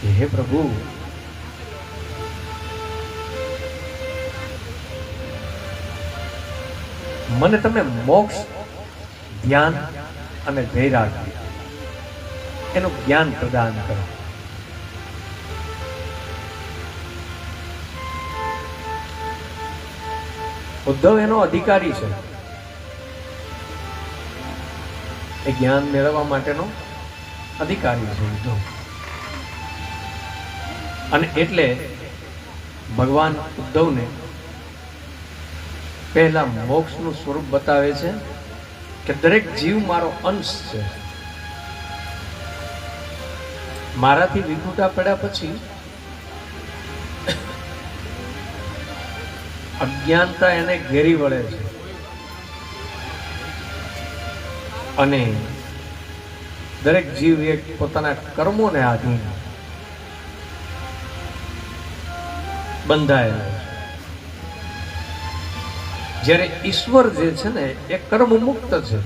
કે હે પ્રભુ, મને તમે મોક્ષ, ધ્યાન અને વૈરાગ્ય એનું જ્ઞાન પ્રદાન કરો. ઉદ્ધવ એનો અધિકારી છે, એ જ્ઞાન મેળવવા માટેનો અધિકારી છે ઉદ્ધવ. અને એટલે ભગવાન ઉદ્ધવને પહેલા મોક્ષનું સ્વરૂપ બતાવે છે કે દરેક જીવ મારો અંશ છે. મારાથી વિખૂટા પડ્યા પછી અજ્ઞાનતા એને ઘેરી વળે છે અને દરેક જીવ એક પોતાના કર્મોને આધીન બંધાયેલો છે. જ્યારે ઈશ્વર જે છે ને એ કર્મ મુક્ત છે.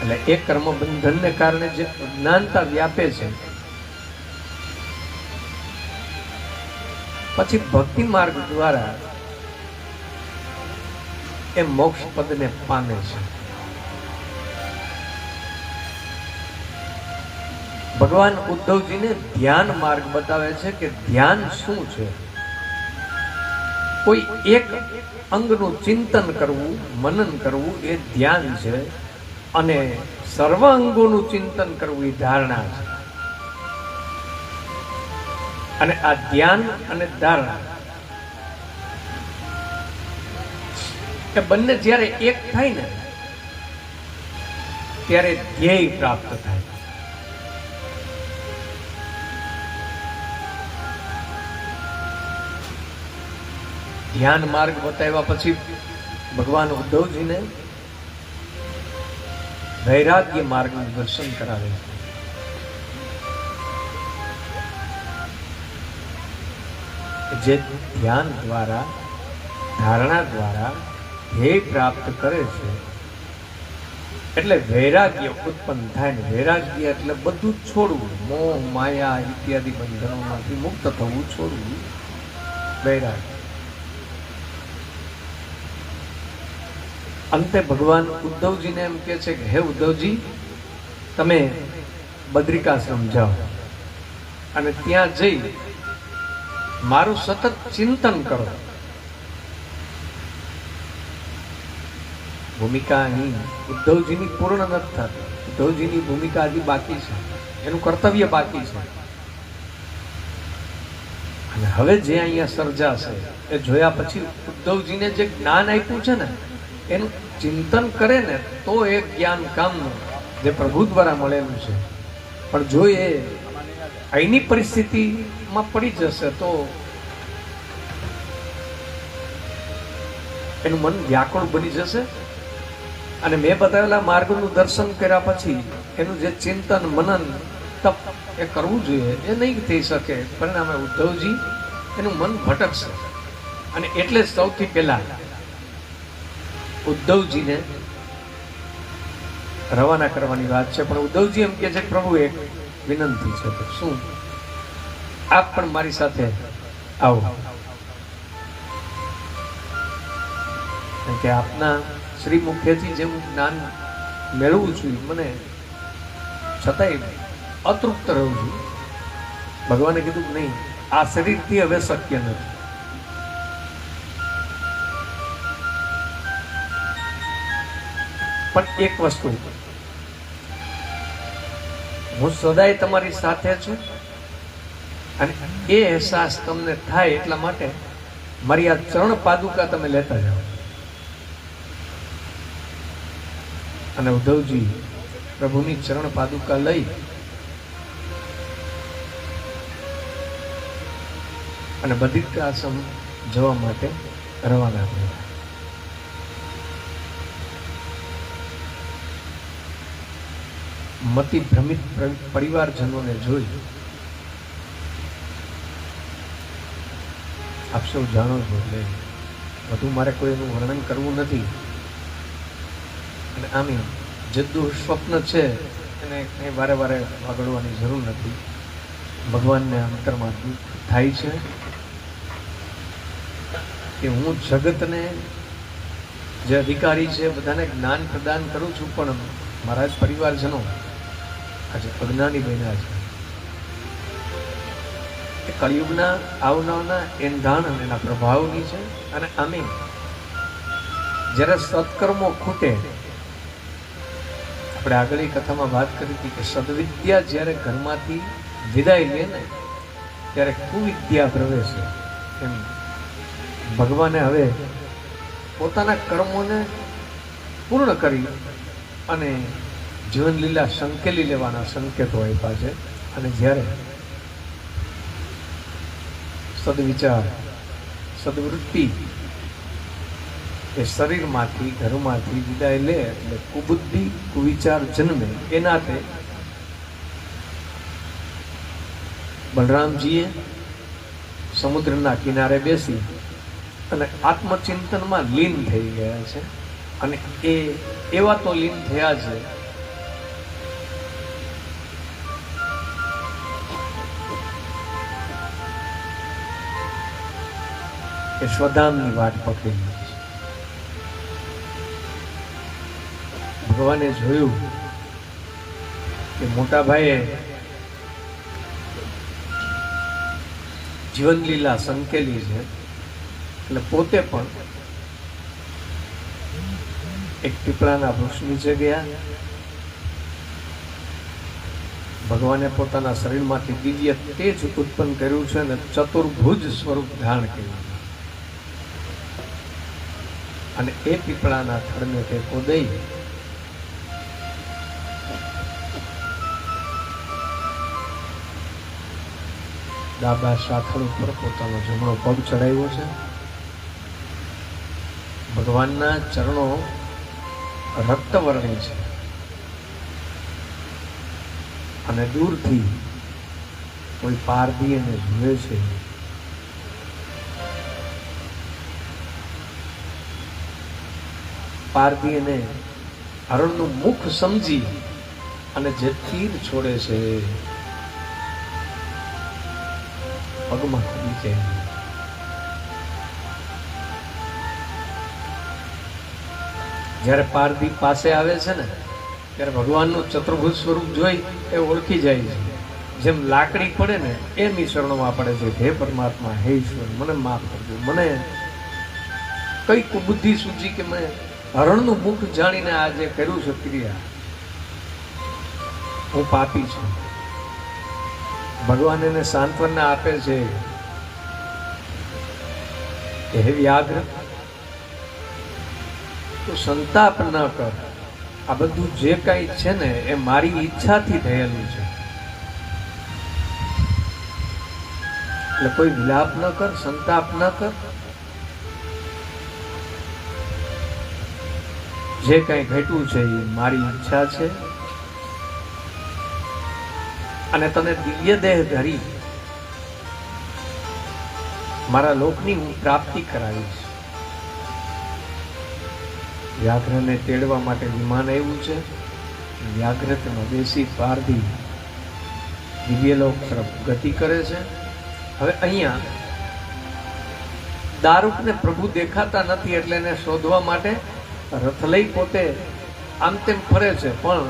એટલે એ કર્મ બંધનને કારણે જે અજ્ઞાનતા વ્યાપે છે, પછી ભક્તિ માર્ગ દ્વારા એ મોક્ષ પદને પામે છે. ભગવાન ઉદ્ધવજીને ધ્યાન માર્ગ બતાવે છે કે ધ્યાન શું છે. કોઈ એક અંગનું ચિંતન કરવું, મનન કરવું એ ધ્યાન છે, અને સર્વ અંગોનું ચિંતન કરવું એ ધારણા છે. અને આ ધ્યાન અને ધારણા એ બંને જ્યારે એક થાય ને ત્યારે ધ્યેય પ્રાપ્ત થાય. ધ્યાન માર્ગ બતાવ્યા પછી ભગવાન ઉદ્ધવજીને વૈરાગ્ય માર્ગનું દર્શન કરાવે છે. જે ધ્યાન દ્વારા, ધારણા દ્વારા ધ્યેય પ્રાપ્ત કરે છે, એટલે વૈરાગ્ય ઉત્પન્ન થાય ને. વૈરાગ્ય એટલે બધું છોડવું, મોહ માયા ઇત્યાદિ બંધનોમાંથી મુક્ત થવું, છોડવું વૈરાગ્ય. અંતે ભગવાન ઉદ્ધવજીને એમ કહે છે કે હે ઉદ્ધવજી, તમે બદ્રિકાશ્રમ જાઓ અને ત્યાં જઈ મારું સતત ચિંતન કરો. ભૂમિકા અહીં ઉદ્ધવજીની પૂર્ણ નથી થતી. ઉદ્ધવજીની ભૂમિકા હજી બાકી છે, એનું કર્તવ્ય બાકી છે. અને હવે જે અહીંયા સર્જાશે એ જોયા પછી ઉદ્ધવજીને જે જ્ઞાન આપ્યું છે ને એનું ચિંતન કરે ને તો એ જ્ઞાન કામનું જે પ્રભુ દ્વારા મળેલું છે. પણ જો એ અહીંની પરિસ્થિતિમાં પડી જશે તો એનું મન વ્યાકુળ બની જશે. અને મેં બતાવેલા માર્ગનું દર્શન કર્યા પછી એનું જે ચિંતન, મનન, તપ એ કરવું જોઈએ એ નહીં થઈ શકે. પરિણામે ઉદ્ધવજી એનું મન ભટકશે. અને એટલે જ સૌથી પહેલા ઉદ્ધવજીને રવાના કરવાની વાત છે. પણ ઉદ્ધવજી એમ કહે છે કે પ્રભુ એક વિનંતી છે. તો શું? આપ પણ મારી સાથે આવો. કે આપના શ્રી મુખેથી જે હું જ્ઞાન મેળવું છું મને છતાંય અતૃપ્ત રહું છું. ભગવાને કીધું નહીં, આ શરીરથી હવે શક્ય નથી. પણ એક વસ્તુ, હું સદાય તમારી સાથે છું અને એ અહેસાસ તમને થાય એટલા માટે મારી આ ચરણ પાદુકા તમે લેતા જાઓ. અને ઉદ્ધવજી પ્રભુની ચરણ પાદુકા લઈ અને બદ્રિકાશ્રમ જવા માટે રવાના થયા. મતિ ભ્રમિત પરિવારજનોને જોઈ આપ સૌ જાણો છો, એટલે વધુ મારે કોઈ એનું વર્ણન કરવું નથી. અને આમ જે દુઃસ્વપ્ન છે એને કંઈ વારે વારે વગાડવાની જરૂર નથી. ભગવાનને અંતરમાં દુઃખ થાય છે કે હું જગતને જે અધિકારી છે બધાને જ્ઞાન પ્રદાન કરું છું, પણ મારા જ પરિવારજનો આજે અજ્ઞાની બન્યા છે. એ કળિયુગના આવનારના એંધાણ અને એના પ્રભાવની છે. અને આમે જ્યારે સત્કર્મો ખૂટે, આપણે આગળની કથામાં વાત કરી હતી કે સદવિદ્યા જ્યારે ઘરમાંથી વિદાય લે ને ત્યારે કુવિદ્યા પ્રવેશે. એમ ભગવાને હવે પોતાના કર્મોને પૂર્ણ કરી અને જીવન લીલા સંકેલી લેવાના સંકેતો આપ્યા છે. અને જ્યારે સદવિચાર સદવૃત્તિ એ શરીરમાંથી ઘરમાંથી વિદાય લે એટલે કુબુદ્ધિ કુવિચાર જન્મે. એનાથી બલરામજીએ સમુદ્રના કિનારે બેસી અને આત્મચિંતનમાં લીન થઈ ગયા છે. અને એ એવા તો લીન થયા છે કે સ્વધામની વાટ પકડી છે. ભગવાને જોયું કે મોટા ભાઈએ જીવન લીલા સંકેલી છે, એટલે પોતે પણ એક પીપળાના વૃક્ષ નીચે ગયા. ભગવાને પોતાના શરીરમાંથી દિવ્ય તેજ ઉત્પન્ન કર્યું છે અને ચતુર્ભુજ સ્વરૂપ ધારણ કર્યું. અને એ પીપળાના થડને ટેકો દઈ ડાબા સાથળ ઉપર પોતાનો જમણો પગ ચડાવ્યો છે. ભગવાનના ચરણો રક્તવર્ણી છે અને દૂરથી કોઈ પારધી એને જુએ છે. પારધી એને હરણનું મુખ સમજી અને જે તીર છોડે છે પગમાં ખડી જાય. જ્યારે પારધી પાસે આવે છે ને ત્યારે ભગવાનનું ચતુર્ભુજ સ્વરૂપ જોઈ એ ઓળખી જાય છે. જેમ લાકડી પડે ને એમ ઈશ્વરણોમાં પડે છે. હે પરમાત્મા, હે ઈશ્વર, મને માફ કરજો. મને કઈ કુબુદ્ધિ સૂચી કે મેં હરણનું મુખ જાણીને આ જે કર્યું છે ક્રિયા, હું પાપી છું. ભગવાન એને સાંત્વના આપે છે કે હે વ્યાઘ્ર, તું સંતાપ ન કર. આ બધું જે કાંઈ છે ને એ મારી ઈચ્છાથી થયેલું છે. એટલે કોઈ વિલાપ ન કર, સંતાપ ન કર. જે કાંઈ ઘટ્યું છે એ મારી ઈચ્છા છે. અને તને દિવ્ય દેહ ધરી મારા લોકની હું પ્રાપ્તિ કરાવીશ. વ્યાઘ્રને તેડવા માટે વિમાન આવ્યું છે. વ્યાઘ્ર તેમાં બેસી પારધી દિવ્યલોક તરફ ગતિ કરે છે. હવે અહીંયા દારૂકને પ્રભુ દેખાતા નથી એટલે એને શોધવા માટે રથ લઈ પોતે આમ તેમ ફરે છે. પણ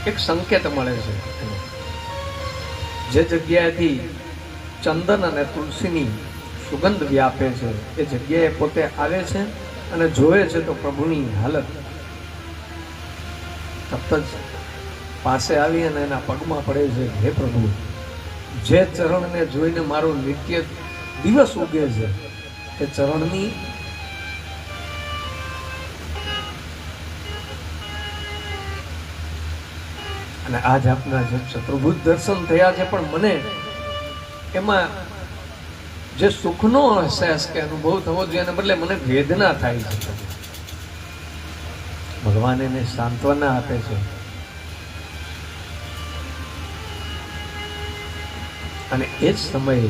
એક સંકેત મળે છે. જે જગ્યાએથી ચંદન અને તુલસીની સુગંધ વ્યાપે છે એ જગ્યાએ પોતે આવે છે અને જોવે છે તો પ્રભુની હાલત. તરત જ પાસે આવી અને એના પગમાં પડે છે. હે પ્રભુ, જે ચરણને જોઈને મારો નિત્ય દિવસ ઉગે છે એ ચરણની અને આજ આપના જે ચતુર્ભુજ દર્શન થયા છે, પણ મને એમાં જે સુખનો અહેસાસ કે અનુભવ થવો જોઈએ એને બદલે મને વેદના થાય છે. ભગવાન એને સાંત્વના આપે છે. અને એ જ સમયે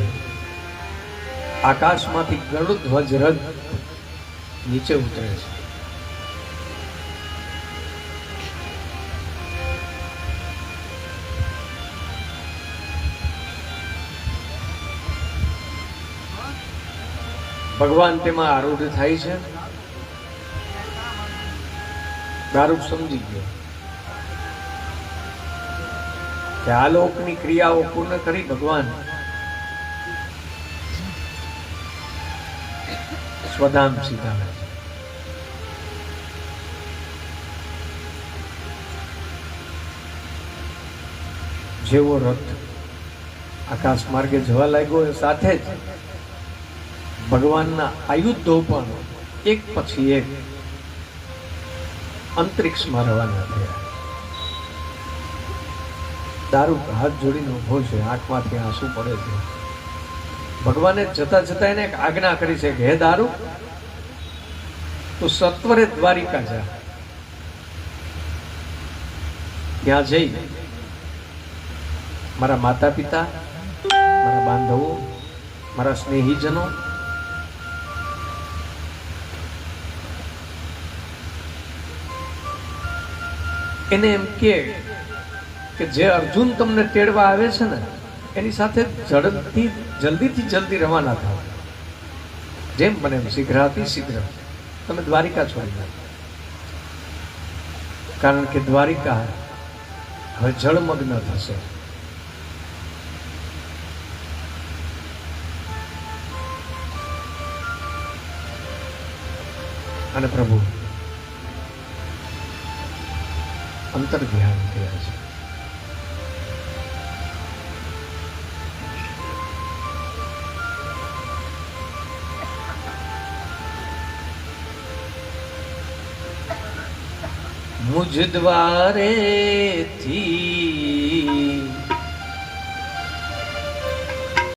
આકાશમાંથી ગરુડ ધ્વજ રથ નીચે ઉતરે છે. ભગવાન તેમાં આરૂઢ થાય છે. દારૂક સમજી ગયો કે આ લોકની ક્રિયાઓ પૂર્ણ કરી ભગવાન સ્વધામ સીધાવે છે. જેવો રથ આકાશ માર્ગે જવા લાગ્યો એ સાથે જ ભગવાનના આયુધો પણ એક પછી એક અંતરિક્ષમાં રવાના થયા. દારૂક હાથ જોડીને ઉભો છે, આંખમાંથી આંસુ પડે છે. ભગવાને જતા જતા એને એક આજ્ઞા કરી છે કે હે દારૂક, તું સત્વરે દ્વારિકા જા. ત્યાં જઈ મારા માતા પિતા, મારા બાંધવો, મારા સ્નેહીજનો, એને એમ કે જે અર્જુન તમને તેડવા આવે છે ને એની સાથે જલ્દીથી જલ્દી રવાના થાવ. જેમ બને એમ શીઘ્રાથી શીઘ્ર તમે દ્વારિકા છોડી નાખો. કારણ કે દ્વારિકા હવે જળમગ્ન થશે. અને પ્રભુ અંતર ધ્યાન થયા છે. મુझ દ્વારે થી